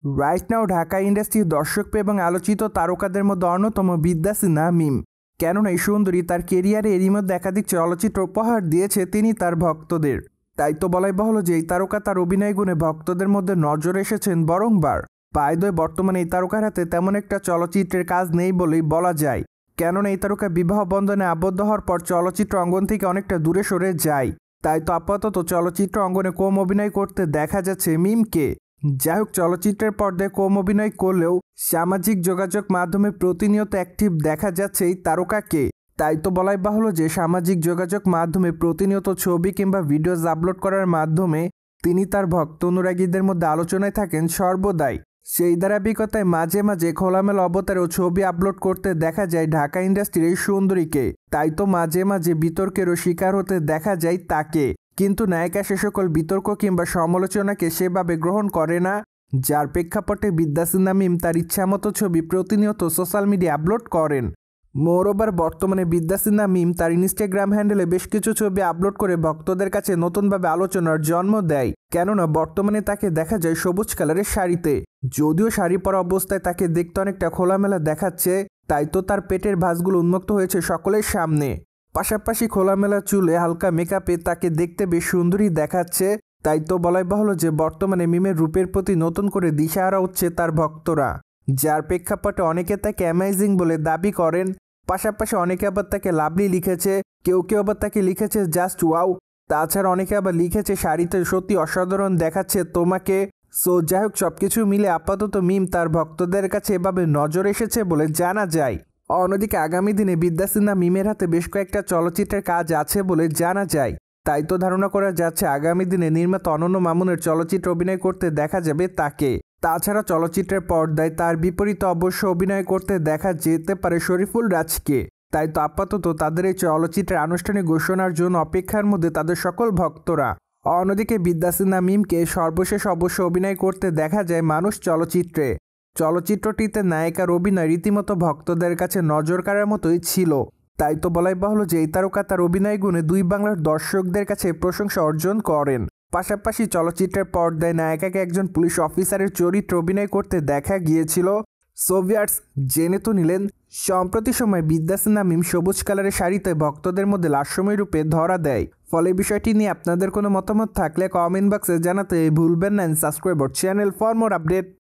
Right now Dhaka ইন্ডাস্ট্রির দর্শকপ্রিয় এবং আলোচিত তারকাদের মধ্যে অন্যতম বিদ্যা সিনহা মিম। কেননা এই সুন্দরী তার কেরিয়ারে এরই মধ্যে একাধিক চলচ্চিত্র উপহার দিয়েছে তিনি তার ভক্তদের। তাই তো বলাই বাহুল্য যে এই তারকা তার অভিনয় গুণে ভক্তদের মধ্যে নজর এসেছেন বারংবার। পায়দয় বর্তমানে এই তারকার হাতে তেমন একটা চলচ্চিত্রের কাজ নেই বলেই বলা যায়। কেননা এই তারকা বিবাহ বন্ধনে আবদ্ধ হওয়ার পর চলচ্চিত্র অঙ্গন থেকে অনেকটা দূরে সরে যায়। তাই তো আপাতত চলচ্চিত্র অঙ্গনে কম অভিনয় করতে দেখা যাচ্ছে মিমকে। যাই হোক, চলচ্চিত্রের পর্দায় কম অভিনয় করলেও সামাজিক যোগাযোগ মাধ্যমে প্রতিনিয়ত অ্যাক্টিভ দেখা যাচ্ছে এই তারকাকে। তাই তো বলাই বাহুল্য যে সামাজিক যোগাযোগ মাধ্যমে প্রতিনিয়ত ছবি কিংবা ভিডিওস আপলোড করার মাধ্যমে তিনি তার ভক্ত অনুরাগীদের মধ্যে আলোচনায় থাকেন সর্বদাই। সেই ধারাবাহিকতায় মাঝে মাঝে খোলামেলা অবতারেও ছবি আপলোড করতে দেখা যায় ঢাকা ইন্ডাস্ট্রির এই সুন্দরীকে। তাই তো মাঝে মাঝে বিতর্কেরও শিকার হতে দেখা যায় তাকে। কিন্তু নায়িকা সে সকল বিতর্ক কিংবা সমালোচনাকে সেভাবে গ্রহণ করে না, যার প্রেক্ষাপটে বিদ্যা সিনহা মিম তার ইচ্ছামতো ছবি প্রতিনিয়ত সোশ্যাল মিডিয়া আপলোড করেন। মোরওভার বর্তমানে বিদ্যা সিনহা মিম তার ইনস্টাগ্রাম হ্যান্ডেলে বেশ কিছু ছবি আপলোড করে ভক্তদের কাছে নতুনভাবে আলোচনার জন্ম দেয়। কেননা বর্তমানে তাকে দেখা যায় সবুজ কালারের শাড়িতে। যদিও শাড়ি পরা অবস্থায় তাকে দেখতে অনেকটা খোলামেলা দেখাচ্ছে, তাই তো তার পেটের ভাঁজগুলো উন্মুক্ত হয়েছে সকলের সামনে। পাশাপাশি খোলামেলা চুলে হালকা মেকআপে তাকে দেখতে বেশ সুন্দরী দেখাচ্ছে। তাই তো বলাই বাহুল্য যে বর্তমানে মিমের রূপের প্রতি নতুন করে দিশাহারা হচ্ছে তার ভক্তরা, যার প্রেক্ষাপটে অনেকে তাকে অ্যামেজিং বলে দাবি করেন। পাশাপাশি অনেকে আবার তাকে লাভলি লিখেছে, কেউ কেউ আবার তাকে লিখেছে জাস্ট ওয়াও। তাছাড়া অনেকে আবার লিখেছে শাড়িতে সত্যি অসাধারণ দেখাচ্ছে তোমাকে। সো যাই হোক, সবকিছু মিলে আপাতত মিম তার ভক্তদের কাছে এভাবে নজর এসেছে বলে জানা যায়। অন্যদিকে আগামী দিনে বিদ্যা সিনহা মিমের হাতে বেশ কয়েকটা চলচ্চিত্রের কাজ আছে বলে জানা যায়। তাই তো ধারণা করা যাচ্ছে আগামী দিনে নির্মাতা অনন্য মামুনের চলচ্চিত্রে অভিনয় করতে দেখা যাবে তাকে। তাছাড়া চলচ্চিত্রের পর্দায় তার বিপরীতে অবশ্য অভিনয় করতে দেখা যেতে পারে শরীফুল রাজকে। তাই তো আপাতত তাদের এই চলচ্চিত্রের আনুষ্ঠানিক ঘোষণার জন্য অপেক্ষার মধ্যে তাদের সকল ভক্তরা। অন্যদিকে বিদ্যা সিনহা মিমকে সর্বশেষ অবশ্য অভিনয় করতে দেখা যায় মানুষ চলচ্চিত্রে। চলচ্চিত্রটিতে নায়িকার অভিনয় রীতিমতো ভক্তদের কাছে নজর কাড়ার মতোই ছিল। তাই তো বলাই বাহুল্য যে এই তারকা তার অভিনয় গুণে দুই বাংলার দর্শকদের কাছে প্রশংসা অর্জন করেন। পাশাপাশি চলচ্চিত্রের পর্দায় নায়িকাকে একজন পুলিশ অফিসারের চরিত্রে অভিনয় করতে দেখা গিয়েছিল। সোভিয়ার্স জেনে তো নিলেন, সম্প্রতি সময় বিদ্যা সিনহা মিম সবুজ কালারের শাড়িতে ভক্তদের মধ্যে লাস্যময় রূপে ধরা দেয়। ফলে বিষয়টি নিয়ে আপনাদের কোনো মতামত থাকলে কমেন্ট বক্সে জানাতে ভুলবেন না। Subscribe our channel for more update.